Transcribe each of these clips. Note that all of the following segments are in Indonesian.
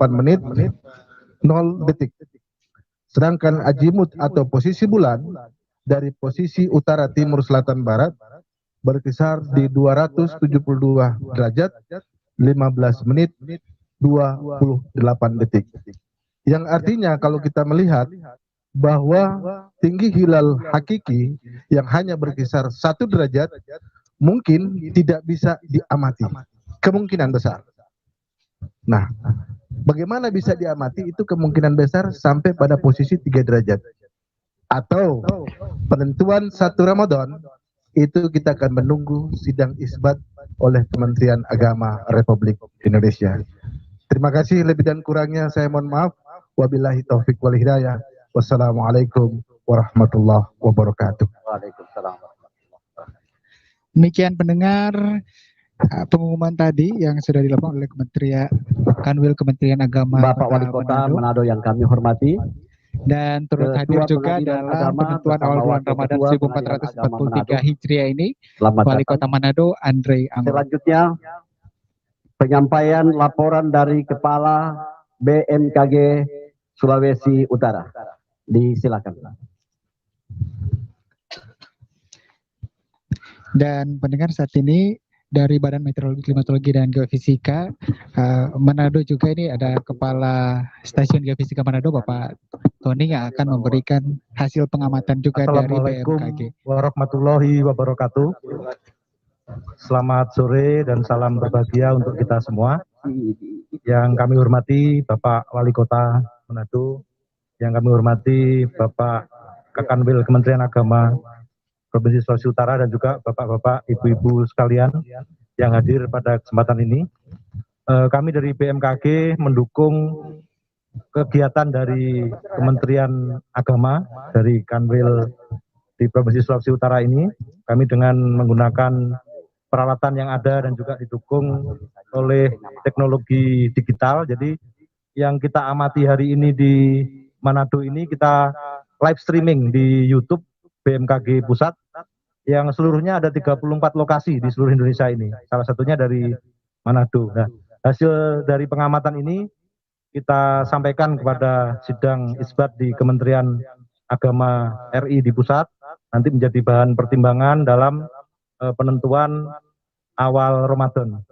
menit 0 detik. Sedangkan azimut atau posisi bulan dari posisi utara timur selatan barat berkisar di 272 derajat 15 menit 28 detik. Yang artinya kalau kita melihat bahwa tinggi hilal hakiki yang hanya berkisar 1 derajat mungkin tidak bisa diamati. Kemungkinan besar. Nah, bagaimana bisa diamati itu kemungkinan besar sampai pada posisi 3 derajat. Atau penentuan 1 Ramadan itu kita akan menunggu sidang isbat oleh Kementerian Agama Republik Indonesia. Terima kasih, lebih dan kurangnya saya mohon maaf. Wabillahi taufik wal hidayah. Wassalamualaikum warahmatullahi wabarakatuh. Waalaikumsalam. Demikian pendengar pengumuman tadi yang sudah dilakukan oleh Kanwil Kementerian Agama Bapak Wali Kota Manado yang kami hormati, dan turut hadir juga dalam penentuan awal bulan Ramadan 1443 Hijriah ini Wali Kota Manado Andre Anggo. Selanjutnya penyampaian laporan dari Kepala BMKG Sulawesi Utara. Disilakan. Dan pendengar, saat ini dari Badan Meteorologi, Klimatologi, dan Geofisika Manado juga ini ada Kepala Stasiun Geofisika Manado, Bapak Tony, yang akan memberikan hasil pengamatan juga dari BMKG. Assalamualaikum warahmatullahi wabarakatuh. Selamat sore dan salam berbahagia untuk kita semua. Yang kami hormati Bapak Wali Kota Manado, yang kami hormati Bapak Kakanwil Kementerian Agama Provinsi Sulawesi Utara, dan juga bapak-bapak, ibu-ibu sekalian yang hadir pada kesempatan ini. Kami dari BMKG mendukung kegiatan dari Kementerian Agama, dari Kanwil di Provinsi Sulawesi Utara ini. Kami dengan menggunakan peralatan yang ada dan juga didukung oleh teknologi digital. Jadi yang kita amati hari ini di Manado ini, kita live streaming di YouTube BMKG Pusat, yang seluruhnya ada 34 lokasi di seluruh Indonesia ini, salah satunya dari Manado. Nah, hasil dari pengamatan ini kita sampaikan kepada sidang isbat di Kementerian Agama RI di pusat, nanti menjadi bahan pertimbangan dalam penentuan awal Ramadan.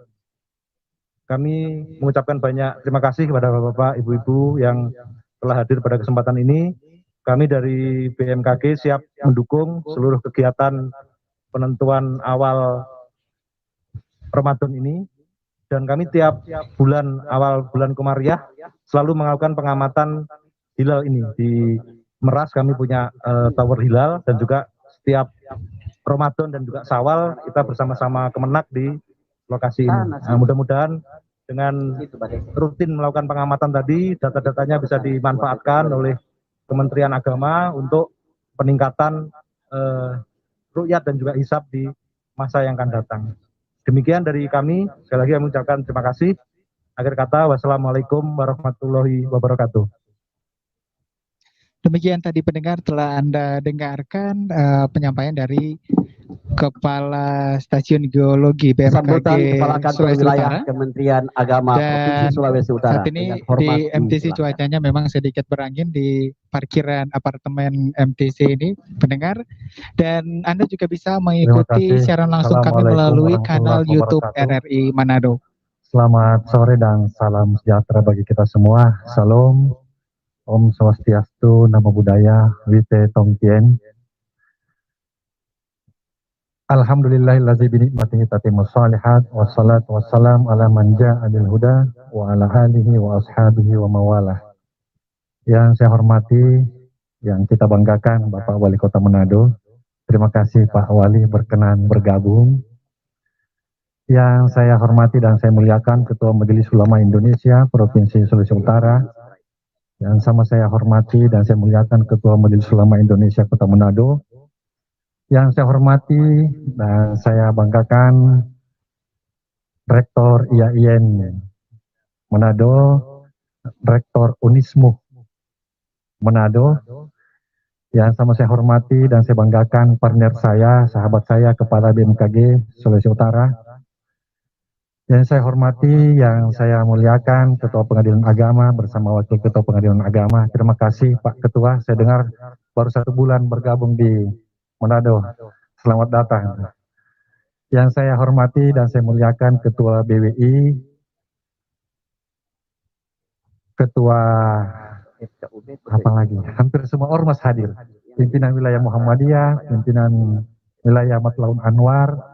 Kami mengucapkan banyak terima kasih kepada bapak-bapak, ibu-ibu yang telah hadir pada kesempatan ini. Kami dari BMKG siap mendukung seluruh kegiatan penentuan awal Ramadan ini, dan kami tiap bulan awal bulan Komariah selalu melakukan pengamatan hilal ini. Di Meras kami punya tower hilal, dan juga setiap Ramadan dan juga Syawal kita bersama-sama Kemenak di lokasi ini. Nah, mudah-mudahan dengan rutin melakukan pengamatan tadi, data-datanya bisa dimanfaatkan oleh Kementerian Agama untuk peningkatan ru'yat dan juga hisab di masa yang akan datang. Demikian dari kami, sekali lagi kami mengucapkan terima kasih. Akhir kata, wassalamualaikum warahmatullahi wabarakatuh. Demikian tadi pendengar, telah Anda dengarkan penyampaian dari Kepala Stasiun Geologi BMKG Sulawesi Utara, Kementerian Agama Provinsi Sulawesi Utara. Saat ini di MTC cuacanya memang sedikit berangin di parkiran apartemen MTC ini, pendengar. Dan Anda juga bisa mengikuti siaran langsung kami melalui kanal YouTube RRI Manado. Selamat sore dan salam sejahtera bagi kita semua. Salam, Om Swastiastu, Namo Buddhaya, Wite Tongtien. Alhamdulillahillazi binikmatihi tatimmus shalihat, wassalatu wassalam ala man ja'a bil huda wa ala alihi wa ashabihi wa mawalah. Yang saya hormati, yang kita banggakan Bapak Wali Kota Manado. Terima kasih Pak Wali berkenan bergabung. Yang saya hormati dan saya muliakan Ketua Majelis Ulama Indonesia Provinsi Sulawesi Utara. Yang sama saya hormati dan saya muliakan Ketua Majelis Ulama Indonesia Kota Manado. Yang saya hormati dan saya banggakan Rektor IAIN Manado, Rektor Unismu Manado. Yang sama saya hormati dan saya banggakan partner saya, sahabat saya, Kepala BMKG Sulawesi Utara, Yang saya hormati, yang saya muliakan, Ketua Pengadilan Agama bersama Wakil Ketua Pengadilan Agama. Terima kasih Pak Ketua, saya dengar baru 1 bulan bergabung di Manado. Selamat datang. Yang saya hormati dan saya muliakan Ketua BWI, Ketua apalagi, hampir semua ormas hadir. Pimpinan wilayah Muhammadiyah, pimpinan wilayah Matlaun Anwar,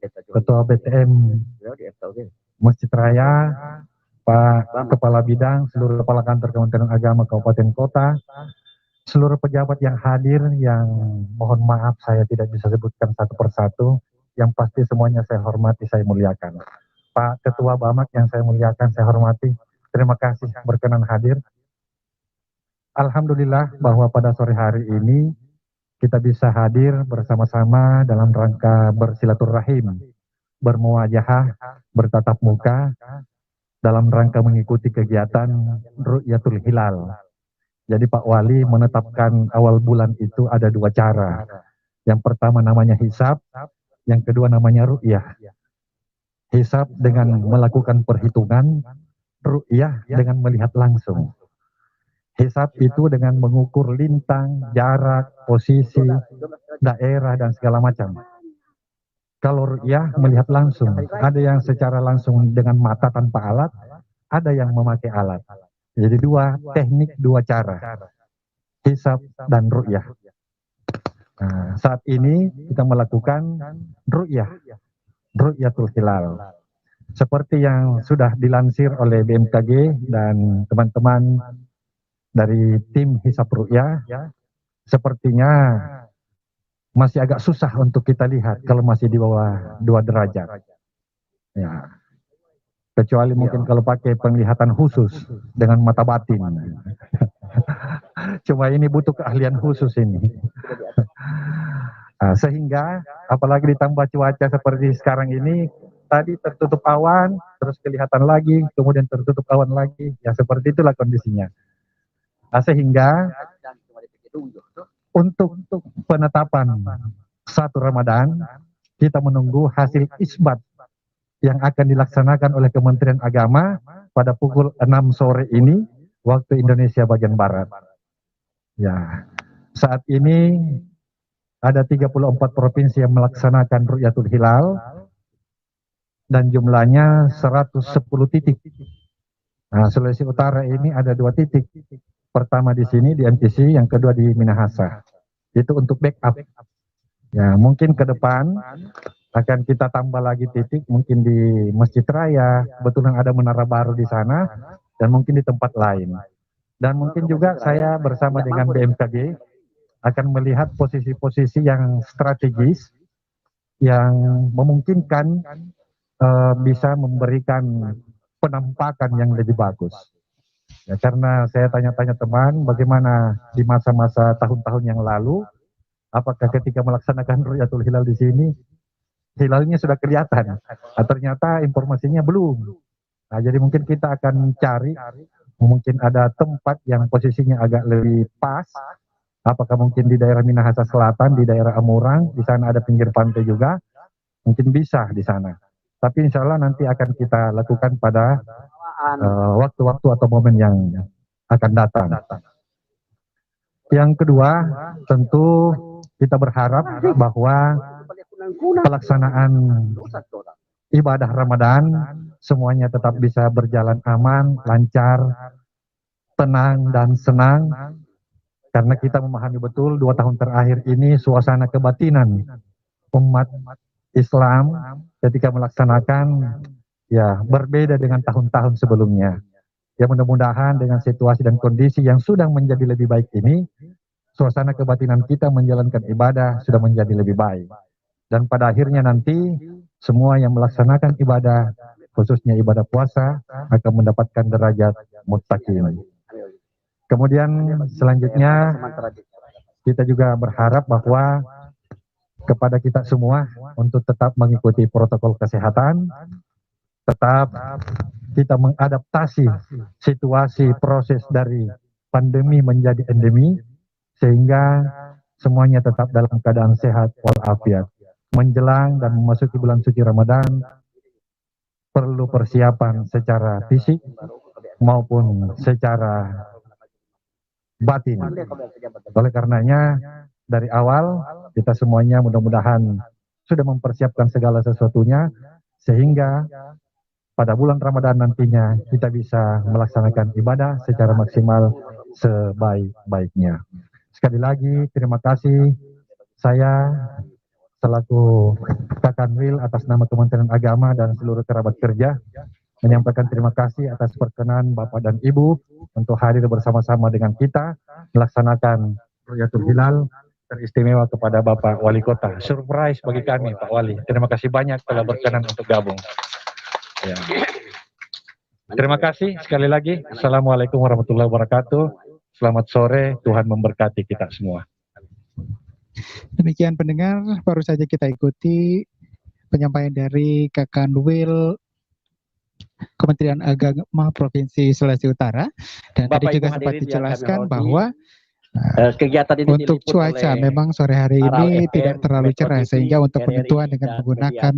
Ketua BTM Masjid Raya, Pak Kepala Bidang, seluruh Kepala Kantor Kementerian Agama Kabupaten Kota, seluruh pejabat yang hadir, yang mohon maaf saya tidak bisa sebutkan satu persatu, yang pasti semuanya saya hormati, saya muliakan. Pak Ketua Bamak yang saya muliakan, saya hormati, terima kasih berkenan hadir. Alhamdulillah bahwa pada sore hari ini kita bisa hadir bersama-sama dalam rangka bersilaturahim, bermuwajahah, bertatap muka, dalam rangka mengikuti kegiatan Ru'yatul Hilal. Jadi Pak Wali menetapkan awal bulan itu ada 2 cara. Yang pertama namanya hisab, yang kedua namanya ru'yah. Hisab dengan melakukan perhitungan, ru'yah dengan melihat langsung. Hisab itu dengan mengukur lintang, jarak, posisi, daerah, dan segala macam. Kalau ru'yah melihat langsung, ada yang secara langsung dengan mata tanpa alat, ada yang memakai alat. Jadi 2 teknik, 2 cara, hisab dan ru'yah. Nah, saat ini kita melakukan ru'yah, Ru'yatul Hilal. Seperti yang sudah dilansir oleh BMKG dan teman-teman dari tim hisab ru'yah, sepertinya masih agak susah untuk kita lihat kalau masih di bawah 2 derajat. Ya. Kecuali mungkin kalau pakai penglihatan khusus dengan mata batin. Cuma ini butuh keahlian khusus ini. Nah, sehingga apalagi ditambah cuaca seperti sekarang ini, tadi tertutup awan, terus kelihatan lagi, kemudian tertutup awan lagi. Ya seperti itulah kondisinya. Nah, sehingga untuk penetapan 1 Ramadan, kita menunggu hasil isbat yang akan dilaksanakan oleh Kementerian Agama pada pukul 6 sore ini, waktu Indonesia bagian Barat. Ya, saat ini ada 34 provinsi yang melaksanakan Ru'yatul Hilal, dan jumlahnya 110 titik. Nah, Sulawesi Utara ini ada 2 titik. Pertama di sini di MTC, yang kedua di Minahasa. Itu untuk backup. Ya, mungkin ke depan akan kita tambah lagi titik, mungkin di Masjid Raya, kebetulan ada menara baru di sana, dan mungkin di tempat lain. Dan mungkin juga saya bersama dengan BMKG akan melihat posisi-posisi yang strategis, yang memungkinkan bisa memberikan penampakan yang lebih bagus. Ya, karena saya tanya-tanya teman, bagaimana di masa-masa tahun-tahun yang lalu, apakah ketika melaksanakan Ru'yatul Hilal di sini, hilalnya sudah kelihatan, nah, ternyata informasinya belum. Nah, jadi mungkin kita akan cari, mungkin ada tempat yang posisinya agak lebih pas, apakah mungkin di daerah Minahasa Selatan, di daerah Amurang, di sana ada pinggir pantai juga, mungkin bisa di sana. Tapi insya Allah nanti akan kita lakukan pada waktu-waktu atau momen yang akan datang. Yang kedua, tentu kita berharap bahwa pelaksanaan ibadah Ramadan semuanya tetap bisa berjalan aman, lancar, tenang, dan senang. Karena kita memahami betul 2 tahun terakhir ini suasana kebatinan umat Islam ketika melaksanakan ya berbeda dengan tahun-tahun sebelumnya. Ya, mudah-mudahan dengan situasi dan kondisi yang sudah menjadi lebih baik ini, suasana kebatinan kita menjalankan ibadah sudah menjadi lebih baik. Dan pada akhirnya nanti semua yang melaksanakan ibadah, khususnya ibadah puasa, akan mendapatkan derajat muttaqin. Kemudian selanjutnya kita juga berharap bahwa kepada kita semua untuk tetap mengikuti protokol kesehatan, tetap kita mengadaptasi situasi proses dari pandemi menjadi endemi, sehingga semuanya tetap dalam keadaan sehat walafiat. Menjelang dan memasuki bulan suci Ramadan, perlu persiapan secara fisik maupun secara batin. Oleh karenanya dari awal kita semuanya mudah-mudahan sudah mempersiapkan segala sesuatunya sehingga pada bulan Ramadan nantinya kita bisa melaksanakan ibadah secara maksimal sebaik-baiknya. Sekali lagi terima kasih saya selaku Kakanwil atas nama Kementerian Agama dan seluruh kerabat kerja menyampaikan terima kasih atas perkenan Bapak dan Ibu untuk hadir bersama-sama dengan kita melaksanakan Rukyatul Hilal teristimewa kepada Bapak Wali Kota. Surprise bagi kami Pak Wali. Terima kasih banyak telah berkenan untuk gabung. Ya. Terima kasih sekali lagi. Assalamualaikum warahmatullahi wabarakatuh. Selamat sore, Tuhan memberkati kita semua. Demikian pendengar, baru saja kita ikuti penyampaian dari Kakanwil Kementerian Agama Provinsi Sulawesi Utara, dan tadi juga sempat dijelaskan bahwa kegiatan ini untuk cuaca memang sore hari ini tidak terlalu cerah, sehingga untuk penentuan dengan menggunakan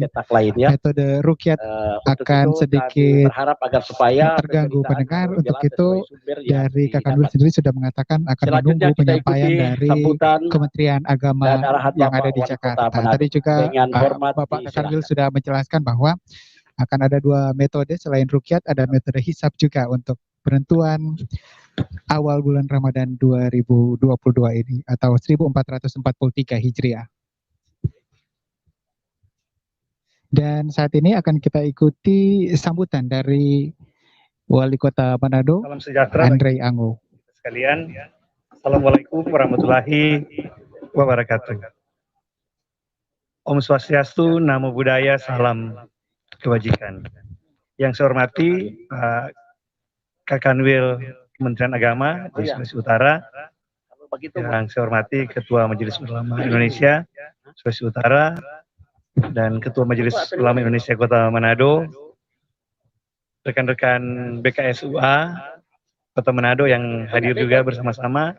metode rukyat akan sedikit terganggu pendengar. Untuk itu dari Kakanwil sendiri sudah mengatakan akan menunggu penyampaian dari Kementerian Agama yang ada di Jakarta. Tadi juga Bapak Kakanwil sudah menjelaskan bahwa akan ada dua metode selain rukyat, ada metode hisab juga untuk penentuan awal bulan Ramadan 2022 ini atau 1443 Hijriah. Dan saat ini akan kita ikuti sambutan dari Wali Kota Manado, Salam sejahtera Andre Ango. sekalian. Assalamualaikum warahmatullahi wabarakatuh. Om Swastiastu, Namo Buddhaya, salam kebajikan. Yang saya hormati Pak Kakanwil Kementerian Agama di Sulawesi Utara, yang saya hormati Ketua Majelis Ulama Indonesia Sulawesi Utara dan Ketua Majelis Ulama Indonesia Kota Manado, rekan-rekan BKSUA Kota Manado yang hadir juga bersama-sama,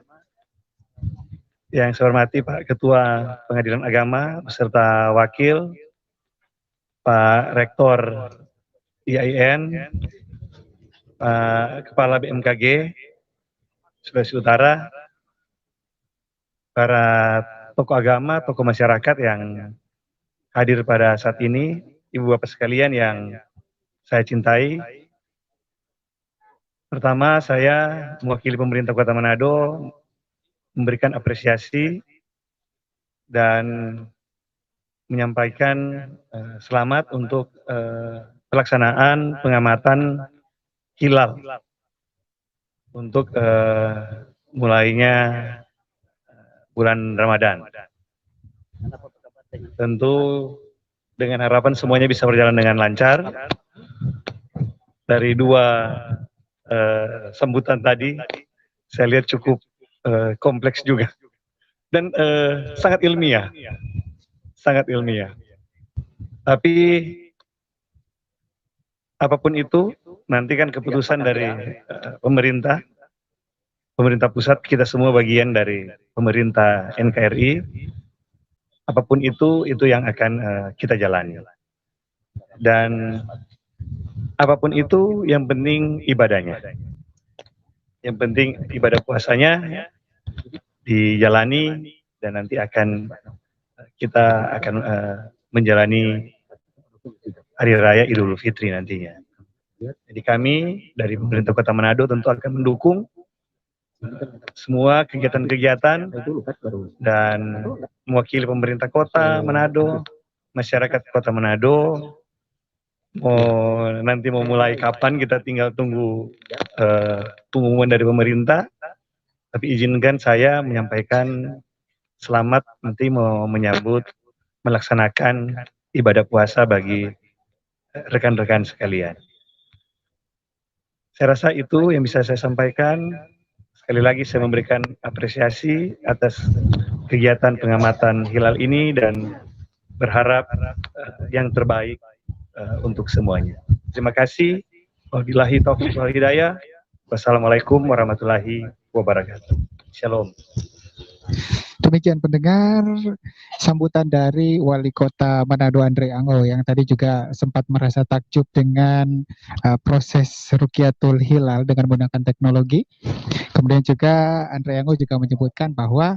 yang saya hormati Pak Ketua Pengadilan Agama beserta Wakil, Pak Rektor IAIN, Pak Kepala BMKG Sulawesi Utara, para tokoh agama, tokoh masyarakat yang hadir pada saat ini, Ibu Bapak sekalian yang saya cintai. Pertama, saya mewakili pemerintah Kota Manado memberikan apresiasi dan menyampaikan selamat untuk pelaksanaan pengamatan hilal untuk mulainya bulan Ramadan. Tentu dengan harapan semuanya bisa berjalan dengan lancar. Dari dua sambutan tadi, saya lihat cukup kompleks juga dan sangat ilmiah. Tapi apapun itu nanti kan keputusan dari pemerintah pusat, kita semua bagian dari pemerintah NKRI. Apapun itu yang akan kita jalani. Dan apapun itu yang penting ibadahnya. Yang penting ibadah puasanya dijalani dan nanti kita akan menjalani Hari Raya Idul Fitri nantinya. Jadi kami dari pemerintah Kota Manado tentu akan mendukung semua kegiatan-kegiatan dan mewakili pemerintah Kota Manado, masyarakat Kota Manado. Nanti mau mulai kapan kita tinggal tunggu pengumuman dari pemerintah. Tapi izinkan saya menyampaikan selamat nanti mau menyambut melaksanakan ibadah puasa bagi rekan-rekan sekalian. Saya rasa itu yang bisa saya sampaikan. Sekali lagi saya memberikan apresiasi atas kegiatan pengamatan hilal ini dan berharap yang terbaik untuk semuanya. Terima kasih. Wabillahi taufiq wal hidayah. Wassalamualaikum warahmatullahi wabarakatuh. Shalom. Demikian pendengar sambutan dari Wali Kota Manado Andre Anggo yang tadi juga sempat merasa takjub dengan proses Rukyatul Hilal dengan menggunakan teknologi. Kemudian juga Andre Anggo juga menyebutkan bahwa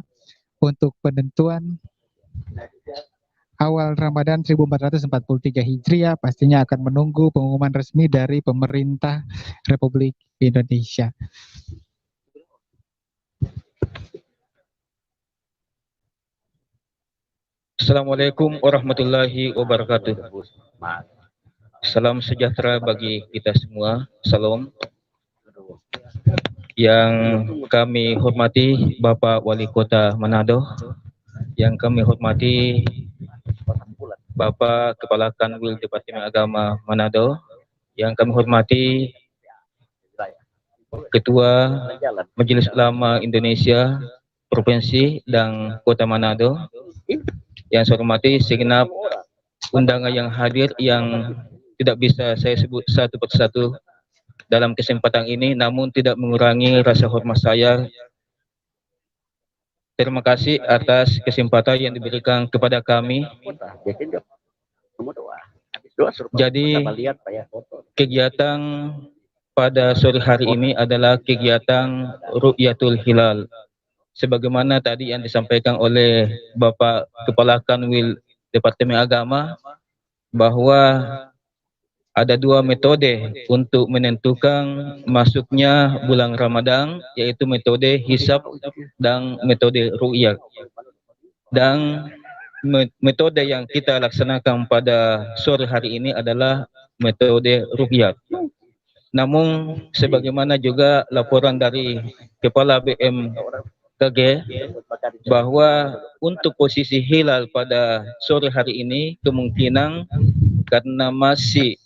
untuk penentuan awal Ramadan 1443 Hijriah pastinya akan menunggu pengumuman resmi dari pemerintah Republik Indonesia. Assalamualaikum warahmatullahi wabarakatuh. Salam sejahtera bagi kita semua. Salam. Yang kami hormati Bapak Wali Kota Manado, yang kami hormati Bapak Kepala Kanwil Departemen Agama Manado, yang kami hormati Ketua Majelis Ulama Indonesia Provinsi dan Kota Manado, yang saya hormati segenap undangan yang hadir yang tidak bisa saya sebut satu persatu dalam kesempatan ini, namun tidak mengurangi rasa hormat saya. Terima kasih atas kesempatan yang diberikan kepada kami. Jadi kegiatan pada sore hari ini adalah kegiatan Rukyatul Hilal. Sebagaimana tadi yang disampaikan oleh Bapak Kepala Kanwil Departemen Agama, bahwa ada dua metode untuk menentukan masuknya bulan Ramadan, yaitu metode hisab dan metode ru'yah. Dan metode yang kita laksanakan pada sore hari ini adalah metode ru'yah. Namun sebagaimana juga laporan dari Kepala BMKG bahwa untuk posisi hilal pada sore hari ini kemungkinan karena masih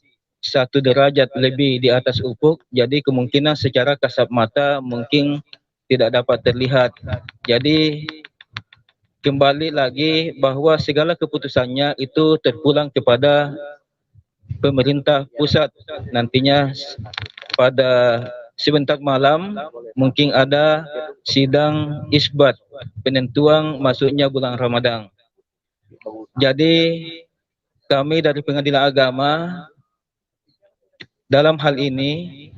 1 derajat lebih di atas ufuk, jadi kemungkinan secara kasat mata mungkin tidak dapat terlihat. Jadi kembali lagi bahwa segala keputusannya itu terpulang kepada pemerintah pusat. Nantinya pada sebentar malam mungkin ada sidang isbat penentuan masuknya bulan Ramadan. Jadi kami dari Pengadilan Agama dalam hal ini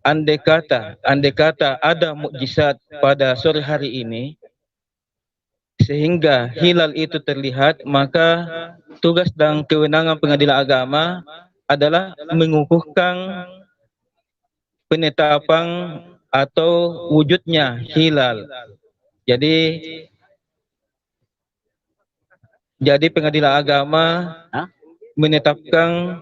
andai kata ada mukjizat pada sore hari ini sehingga hilal itu terlihat, maka tugas dan kewenangan Pengadilan Agama adalah mengukuhkan penetapan atau wujudnya hilal. Jadi Pengadilan Agama menetapkan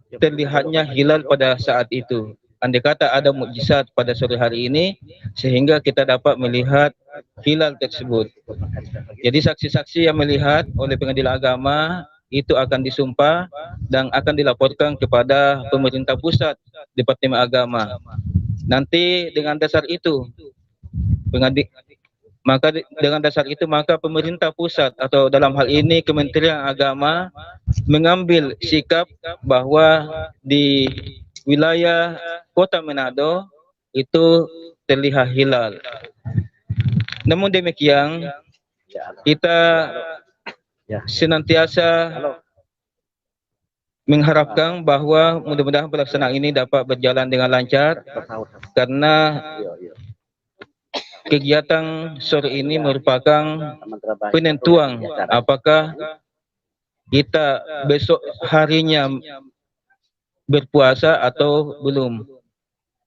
terlihatnya hilal pada saat itu. Andai kata ada mukjizat pada sore hari ini sehingga kita dapat melihat hilal tersebut. Jadi saksi-saksi yang melihat oleh Pengadilan Agama itu akan disumpah dan akan dilaporkan kepada pemerintah pusat Departemen Agama. Nanti dengan dasar itu maka pemerintah pusat atau dalam hal ini Kementerian Agama mengambil sikap bahwa di wilayah Kota Manado itu terlihat hilal. Namun demikian, kita senantiasa mengharapkan bahwa mudah-mudahan pelaksanaan ini dapat berjalan dengan lancar, karena kegiatan sore ini merupakan penentuan apakah kita besok harinya berpuasa atau belum.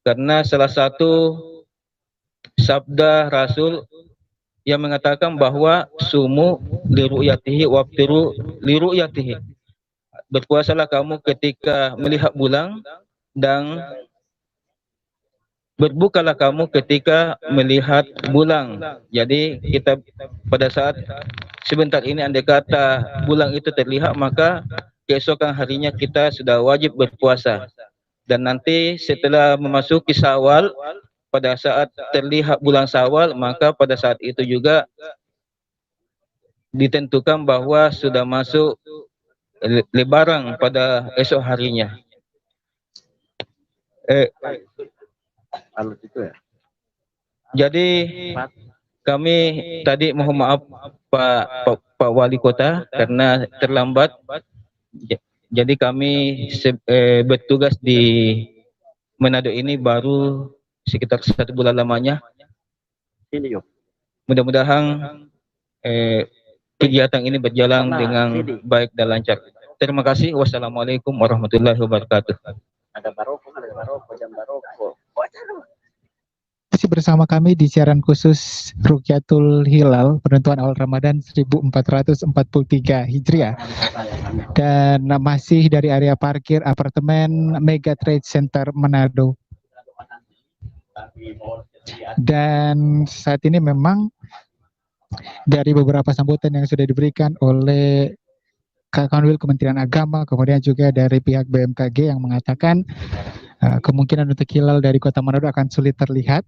Karena salah satu sabda Rasul yang mengatakan bahwa sumu liru'yatihi waftiru liru'yatihi. Berpuasalah kamu ketika melihat bulan dan berbukalah kamu ketika melihat bulan. Jadi kita pada saat sebentar ini andai kata bulan itu terlihat, maka keesokan harinya kita sudah wajib berpuasa. Dan nanti setelah memasuki Syawal, pada saat terlihat bulan Syawal, maka pada saat itu juga ditentukan bahwa sudah masuk Lebaran pada esok harinya. Jadi Kami tadi mohon maaf Pak Wali Kota karena terlambat. Jadi kami bertugas di Manado ini baru sekitar 1 bulan lamanya. Mudah-mudahan kegiatan ini berjalan dengan baik dan lancar. Terima kasih. Wassalamualaikum warahmatullahi wabarakatuh. Masih bersama kami di siaran khusus Rukyatul Hilal penentuan awal Ramadan 1443 Hijriah, dan masih dari area parkir apartemen Mega Trade Center Manado. Dan saat ini memang dari beberapa sambutan yang sudah diberikan oleh Kanwil Kementerian Agama, kemudian juga dari pihak BMKG yang mengatakan kemungkinan untuk hilal dari Kota Manado akan sulit terlihat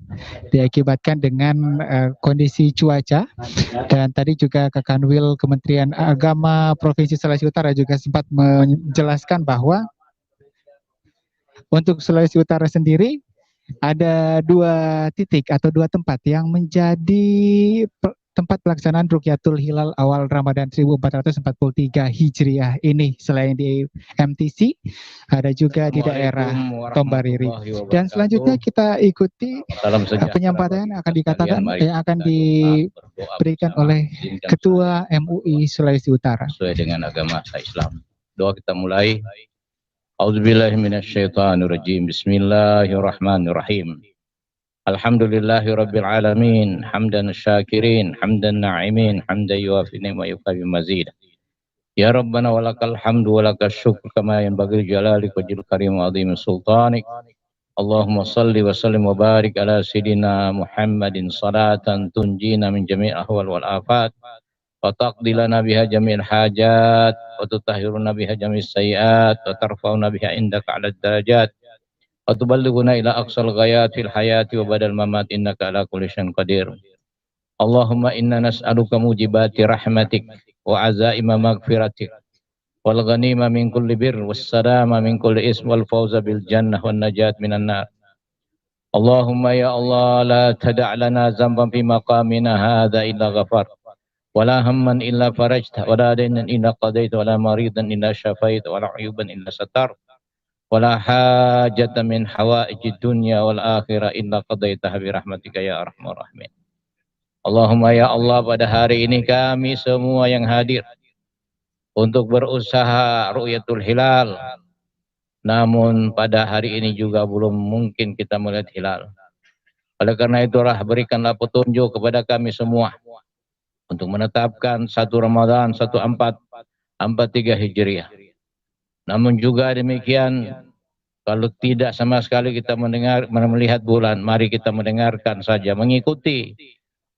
diakibatkan dengan kondisi cuaca. Dan tadi juga Kanwil Kementerian Agama Provinsi Sulawesi Utara juga sempat menjelaskan bahwa untuk Sulawesi Utara sendiri ada 2 titik atau 2 tempat yang menjadi tempat pelaksanaan Rukyatul Hilal awal Ramadan 1443 Hijriah ini. Selain di MTC, ada juga di daerah Tombariri. Dan selanjutnya kita ikuti penyampaian yang akan diberikan oleh Ketua MUI Sulawesi Utara. Sesuai dengan agama Islam. Doa kita mulai. A'udzubillahi minasyaitonirrajim. Bismillahirrahmanirrahim. Alhamdulillahi Rabbil Alamin, hamdan syakirin, hamdan na'imin, hamdan yuafi ni'ma yukabi mazid. Ya Rabbana walakal hamdu walakal syukr kama yanbaghi jalalik wajil karim wa azim sultanik. Allahumma salli wa sallim wa barik ala Sayyidina Muhammadin salatan tunjina min jami' ahwal wal afat wa taqdi lana biha jami'il hajat wa tutahhiruna biha jami'is sayyiat wa tarfa'una biha indaka 'ala darajat wa tuballighuna ila aqsal ghayat fil hayati wa badal mamat innaka ala kulli syai'in qadir. Allahumma inna nas'aluka mujibati rahmatik wa azaima maghfiratik wal ghanima min kulli birr was salama min kulli ism wal fawza bil jannah wan najat minan nar. Allahumma ya Allah la tada' lana zamban fi maqamina hadza illa ghafar wala hamman illa farajta wala daynan illa qadaita wala maridan illa syafaita wala uyuban illa satar wala hajata min hawaijid dunya wal akhirah illa qadaitaha bi rahmatika ya arhamar rahimin. Allahumma ya Allah, pada hari ini kami semua yang hadir untuk berusaha ru'yatul hilal, namun pada hari ini juga belum mungkin kita melihat hilal. Oleh karena itulah berikanlah petunjuk kepada kami semua untuk menetapkan 1 Ramadan 1443 Hijriah. Namun juga demikian, kalau tidak sama sekali kita melihat bulan, mari kita mendengarkan saja, mengikuti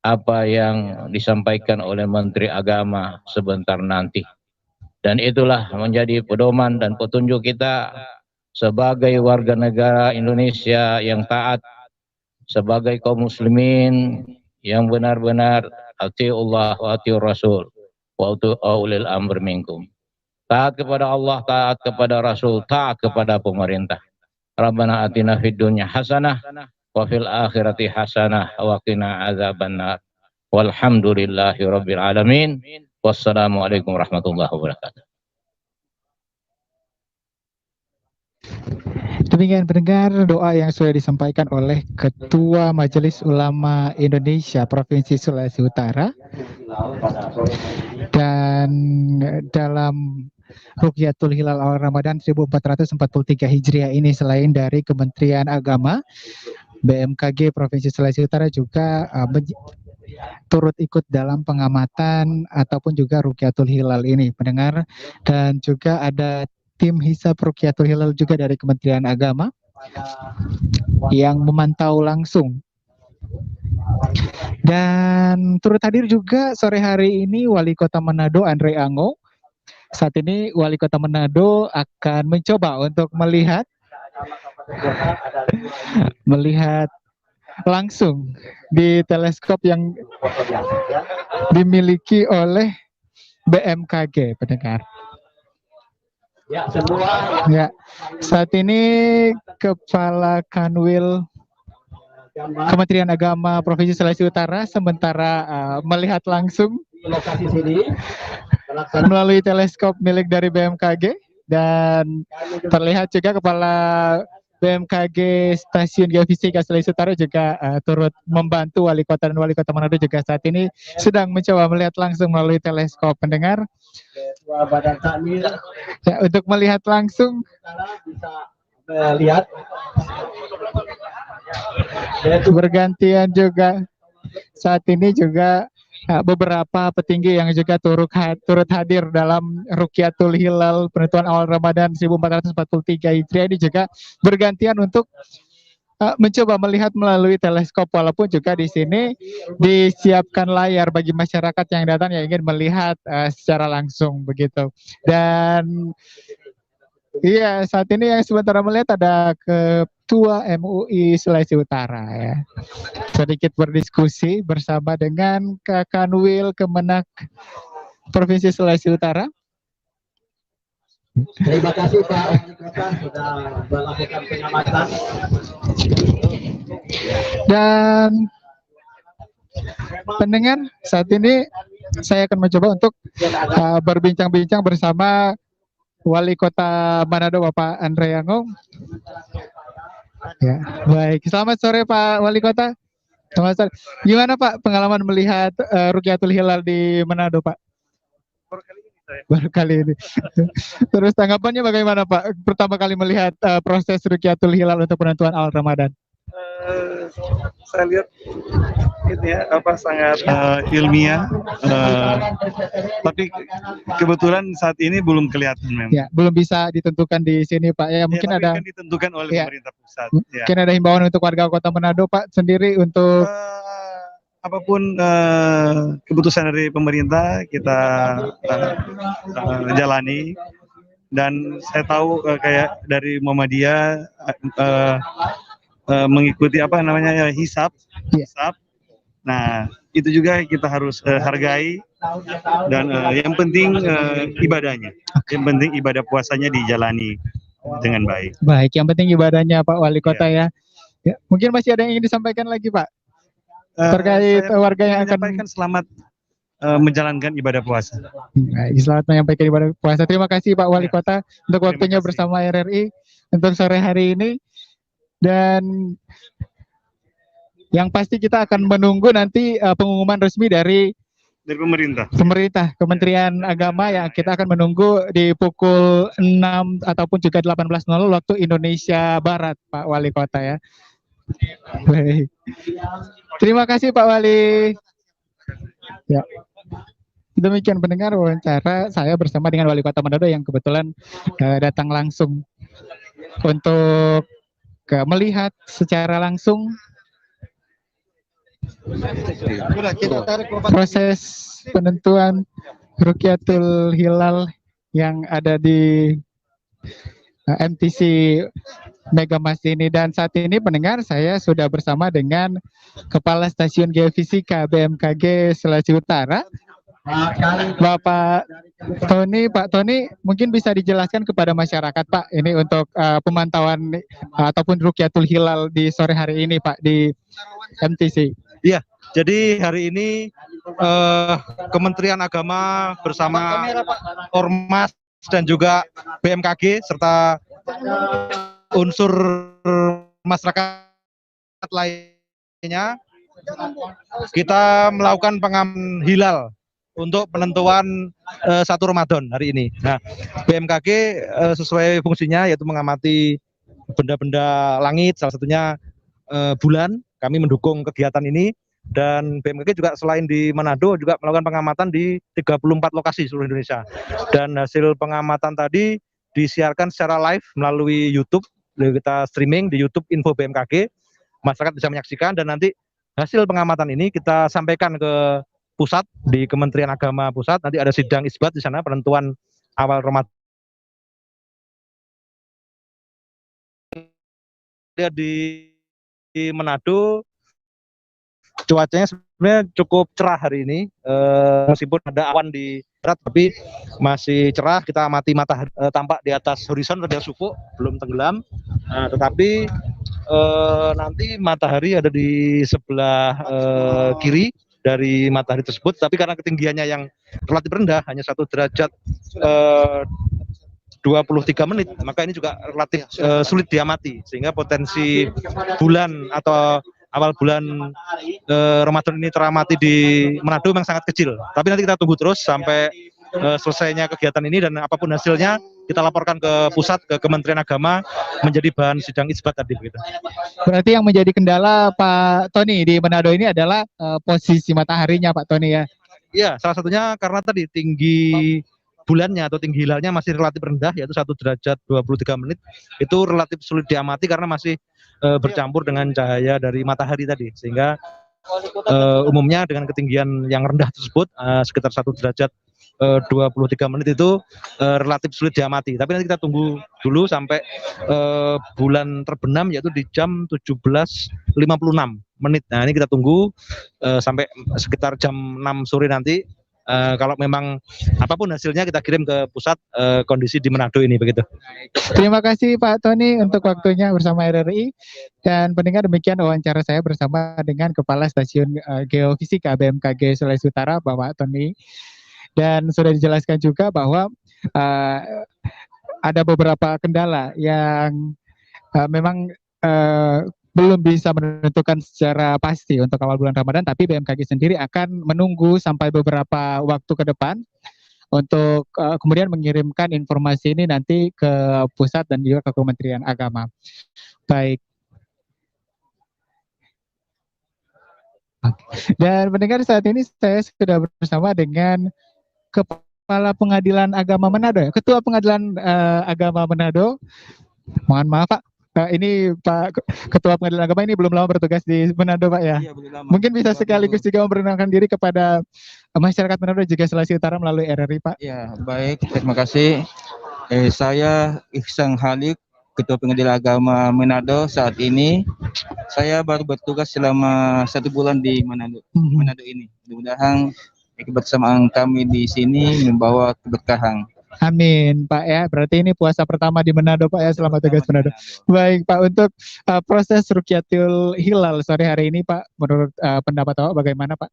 apa yang disampaikan oleh Menteri Agama sebentar nanti. Dan itulah menjadi pedoman dan petunjuk kita sebagai warga negara Indonesia yang taat, sebagai kaum muslimin yang benar-benar atiullah wa atiur rasul wa ulil amr minkum. Taat kepada Allah, taat kepada Rasul, taat kepada pemerintah. Rabbana atina fid dunya hasanah wa fil akhirati hasanah wa qina adzabannar. Walhamdulillahi rabbil alamin. Wassalamualaikum warahmatullahi wabarakatuh. Demikian pendengar doa yang sudah disampaikan oleh Ketua Majelis Ulama Indonesia Provinsi Sulawesi Utara. Dan dalam Rukyatul Hilal awal Ramadan 1443 Hijriah ini, selain dari Kementerian Agama, BMKG Provinsi Sulawesi Utara juga turut ikut dalam pengamatan ataupun juga Rukyatul Hilal ini, pendengar. Dan juga ada tim hisab Rukyatul Hilal juga dari Kementerian Agama yang memantau langsung. Dan turut hadir juga sore hari ini Wali Kota Manado Andre Ango. Saat ini Wali Kota Manado akan mencoba untuk melihat langsung di teleskop yang dimiliki oleh BMKG, pendengar. Ya, saat ini Kepala Kanwil Kementerian Agama Provinsi Sulawesi Utara sementara melihat langsung lokasi sini melalui teleskop milik dari BMKG, dan terlihat juga Kepala BMKG Stasiun Geofisika Sulawesi Utara juga turut membantu Wali Kota dan Wali Kota Manado juga saat ini sedang mencoba melihat langsung melalui teleskop. Pendengar, Ketua Badan Takmir ya, untuk melihat langsung bisa melihat bergantian juga saat ini juga beberapa petinggi yang juga turut hadir dalam Rukyatul Hilal penentuan awal Ramadan 1443 Hijriah ini juga bergantian untuk mencoba melihat melalui teleskop, walaupun juga di sini disiapkan layar bagi masyarakat yang datang yang ingin melihat secara langsung begitu. Dan iya, saat ini yang sementara melihat ada Ketua MUI Sulawesi Utara ya. Sedikit berdiskusi bersama dengan Kak Kanwil Kemenak Provinsi Sulawesi Utara. Terima kasih Pak Wali Kota sudah melakukan pengamatan. Dan pendengar, saat ini saya akan mencoba untuk berbincang-bincang bersama Wali Kota Manado Bapak Andre Yangong. Ya, baik. Selamat sore Pak Wali Kota. Selamat sore. Gimana Pak pengalaman melihat Rukyatul Hilal di Manado Pak? Baru kali ini. Terus tanggapannya bagaimana Pak? Pertama kali melihat proses Rukyatul Hilal untuk penentuan awal Ramadan. Saya lihat ini ya sangat ilmiah, tapi kebetulan saat ini belum kelihatan memang. Ya, belum bisa ditentukan di sini Pak. Ya, mungkin tapi ada kan ditentukan oleh pemerintah pusat. Mungkin ada himbauan untuk warga Kota Manado Pak sendiri untuk apapun keputusan dari pemerintah kita jalani. Dan saya tahu kayak dari Muhammadiyah mengikuti hisab. Nah, itu juga kita harus hargai, dan yang penting ibadahnya. Yang penting ibadah puasanya dijalani dengan baik. Baik, yang penting ibadahnya Pak Wali Kota ya. Ya, mungkin masih ada yang ingin disampaikan lagi Pak terkait warga yang akan menyampaikan selamat menjalankan ibadah puasa. Baik, selamat menyampaikan ibadah puasa. Terima kasih Pak Wali Kota untuk waktunya bersama RRI untuk sore hari ini. Dan yang pasti kita akan menunggu nanti pengumuman resmi dari pemerintah Kementerian Agama, yang kita akan menunggu di pukul 6 ataupun juga 18.00 waktu Indonesia Barat Pak Wali Kota ya. Baik. Terima kasih Pak Wali. Ya. Demikian pendengar wawancara saya bersama dengan Wali Kota Manado yang kebetulan datang langsung untuk melihat secara langsung proses penentuan Rukyatul Hilal yang ada di MTC Megamas ini. Dan saat ini pendengar, saya sudah bersama dengan Kepala Stasiun Geofisika BMKG Sulawesi Utara, Bapak Tony. Pak Tony, mungkin bisa dijelaskan kepada masyarakat Pak, ini untuk pemantauan ataupun Rukyatul Hilal di sore hari ini Pak di MTC. Iya, jadi hari ini Kementerian Agama bersama Ormas dan juga BMKG serta unsur masyarakat lainnya, kita melakukan pengamatan hilal untuk penentuan 1 Ramadan hari ini. Nah, BMKG sesuai fungsinya yaitu mengamati benda-benda langit, salah satunya bulan. Kami mendukung kegiatan ini, dan BMKG juga selain di Manado juga melakukan pengamatan di 34 lokasi seluruh Indonesia. Dan hasil pengamatan tadi disiarkan secara live melalui YouTube. Kita streaming di YouTube Info BMKG. Masyarakat bisa menyaksikan, dan nanti hasil pengamatan ini kita sampaikan ke pusat di Kementerian Agama Pusat. Nanti ada sidang isbat di sana penentuan awal Ramadan. Di Manado cuacanya sebenarnya cukup cerah hari ini, meskipun ada awan di berat, tapi masih cerah. Kita amati matahari tampak di atas horizon, di atas ufuk, belum tenggelam. Tetapi nanti matahari ada di sebelah kiri dari matahari tersebut, tapi karena ketinggiannya yang relatif rendah, hanya 1 derajat 23 menit, maka ini juga relatif sulit diamati, sehingga potensi bulan atau awal bulan Ramadan ini teramati di Manado memang sangat kecil. Tapi nanti kita tunggu terus sampai selesainya kegiatan ini, dan apapun hasilnya kita laporkan ke pusat, ke Kementerian Agama, menjadi bahan sidang isbat tadi begitu. Berarti yang menjadi kendala Pak Tony di Manado ini adalah posisi mataharinya Pak Tony ya? Iya, salah satunya karena tadi tinggi bulannya atau tinggi hilalnya masih relatif rendah, yaitu 1 derajat 23 menit. Itu relatif sulit diamati karena masih bercampur dengan cahaya dari matahari tadi, sehingga umumnya dengan ketinggian yang rendah tersebut sekitar 1 derajat 23 menit itu relatif sulit diamati. Tapi nanti kita tunggu dulu sampai bulan terbenam, yaitu di jam 17.56 menit. Nah, ini kita tunggu sampai sekitar jam 6 sore nanti. Kalau memang apapun hasilnya kita kirim ke pusat kondisi di Manado ini begitu. Terima kasih Pak Tony untuk waktunya bersama RRI, dan pendengar, demikian wawancara saya bersama dengan Kepala Stasiun Geofisika BMKG Sulawesi Utara Bapak Tony, dan sudah dijelaskan juga bahwa ada beberapa kendala yang memang belum bisa menentukan secara pasti untuk awal bulan Ramadan, tapi BMKG sendiri akan menunggu sampai beberapa waktu ke depan untuk kemudian mengirimkan informasi ini nanti ke pusat dan juga ke Kementerian Agama. Baik. Dan mendengar, saat ini saya sudah bersama dengan Kepala Pengadilan Agama Manado, ya? Ketua Pengadilan Agama Manado. Mohon maaf Pak. Ini Pak Ketua Pengadilan Agama ini belum lama bertugas di Manado Pak ya? Iya, belum lama. Mungkin bisa sekaligus juga memperkenalkan diri kepada masyarakat Manado juga Sulawesi Utara melalui RRI Pak. Ya, baik. Terima kasih. Saya Ihsan Halik, Ketua Pengadilan Agama Manado. Saat ini saya baru bertugas selama 1 bulan di Manado ini. Mudah-mudahan kebersamaan kami di sini membawa keberkahan. Amin Pak ya, berarti ini puasa pertama di Manado Pak ya, selamat tugas Manado. Baik Pak, untuk proses Rukyatul Hilal sore hari ini Pak, menurut pendapat Bapak bagaimana Pak?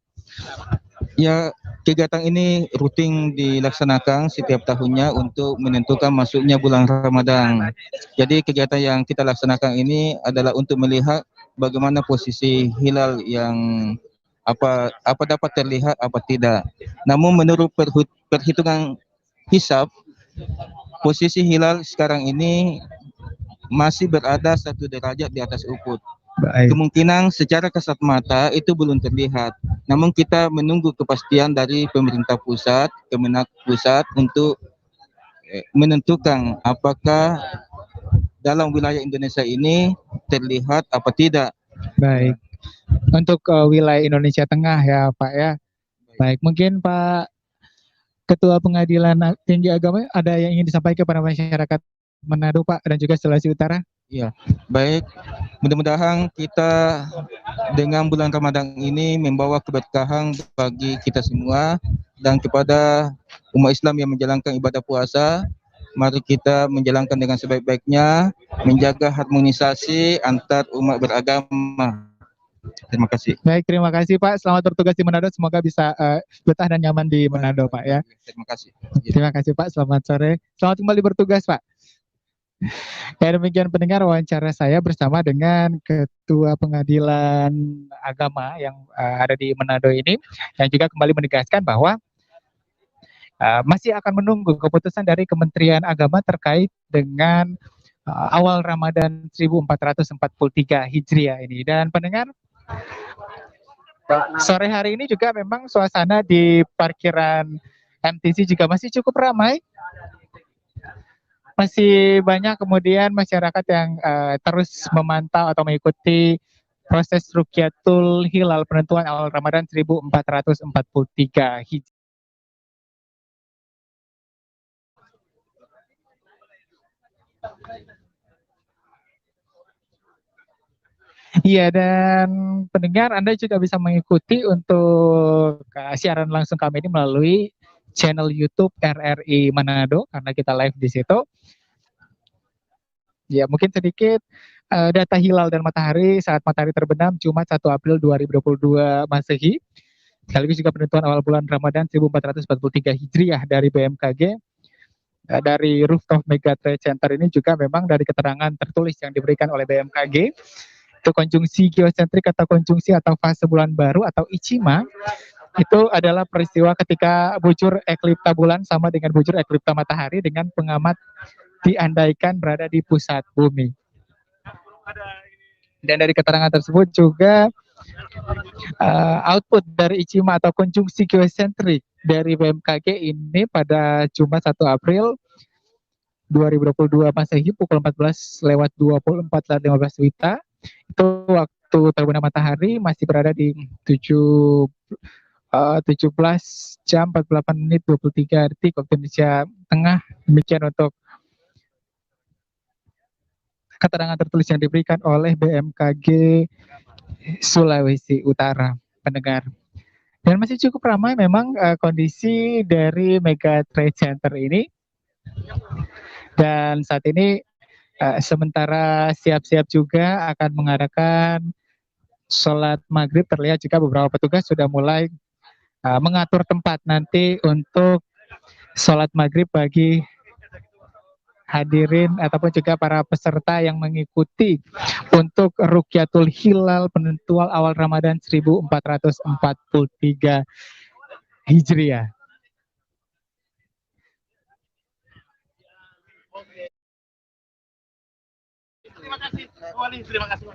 Ya, kegiatan ini rutin dilaksanakan setiap tahunnya untuk menentukan masuknya bulan Ramadan. Jadi kegiatan yang kita laksanakan ini adalah untuk melihat bagaimana posisi hilal yang apa dapat terlihat, apa tidak. Namun menurut perhitungan hisab, posisi hilal sekarang ini masih berada 1 derajat di atas ufuk. Baik. Kemungkinan secara kasat mata itu belum terlihat. Namun kita menunggu kepastian dari pemerintah pusat, Kemenak pusat untuk menentukan apakah dalam wilayah Indonesia ini terlihat apa tidak. Baik. Untuk wilayah Indonesia Tengah ya Pak ya. Baik, mungkin Pak Ketua Pengadilan Tinggi Agama ada yang ingin disampaikan kepada masyarakat Manado Pak dan juga Sulawesi Utara? Iya, baik. Mudah-mudahan kita dengan bulan Ramadan ini membawa keberkahan bagi kita semua, dan kepada umat Islam yang menjalankan ibadah puasa, mari kita menjalankan dengan sebaik-baiknya, menjaga harmonisasi antar umat beragama. Terima kasih. Baik, terima kasih Pak. Selamat bertugas di Manado. Semoga bisa betah dan nyaman di Manado Pak ya. Terima kasih. Terima kasih Pak. Selamat sore. Selamat kembali bertugas Pak. Ya, demikian pendengar wawancara saya bersama dengan Ketua Pengadilan Agama yang ada di Manado ini, yang juga kembali menegaskan bahwa masih akan menunggu keputusan dari Kementerian Agama terkait dengan awal Ramadan 1443 Hijriah ini. Dan pendengar, sore hari ini juga memang suasana di parkiran MTC juga masih cukup ramai. Masih banyak kemudian masyarakat yang terus memantau atau mengikuti proses Rukyatul Hilal, penentuan awal Ramadan 1443 Hijriah. Iya, dan pendengar Anda juga bisa mengikuti untuk siaran langsung kami ini melalui channel YouTube RRI Manado karena kita live di situ. Ya, mungkin sedikit data hilal dan matahari saat matahari terbenam Jumat 1 April 2022 Masehi. Sekaligus juga penentuan awal bulan Ramadan 1443 Hijriah dari BMKG. Dari rooftop Mega Trade Center ini juga memang dari keterangan tertulis yang diberikan oleh BMKG, itu konjungsi geosentrik atau konjungsi atau fase bulan baru atau Ichima, itu adalah peristiwa ketika bujur eklipta bulan sama dengan bujur eklipta matahari dengan pengamat diandaikan berada di pusat bumi. Dan dari keterangan tersebut juga output dari Ichima atau konjungsi geosentrik dari BMKG ini pada Jumat 1 April 2022 Masehi pukul 14:24:15 WITA, itu waktu terbenam matahari masih berada di 17 jam 48 menit 23 detik waktu Indonesia Tengah. Demikian untuk keterangan tertulis yang diberikan oleh BMKG Sulawesi Utara, pendengar. Dan masih cukup ramai memang kondisi dari Mega Trade Center ini. Dan saat ini sementara siap-siap juga akan mengadakan sholat maghrib, terlihat juga beberapa petugas sudah mulai mengatur tempat nanti untuk sholat maghrib bagi hadirin ataupun juga para peserta yang mengikuti untuk Rukyatul Hilal penentuan awal Ramadan 1443 Hijriah. Terima kasih.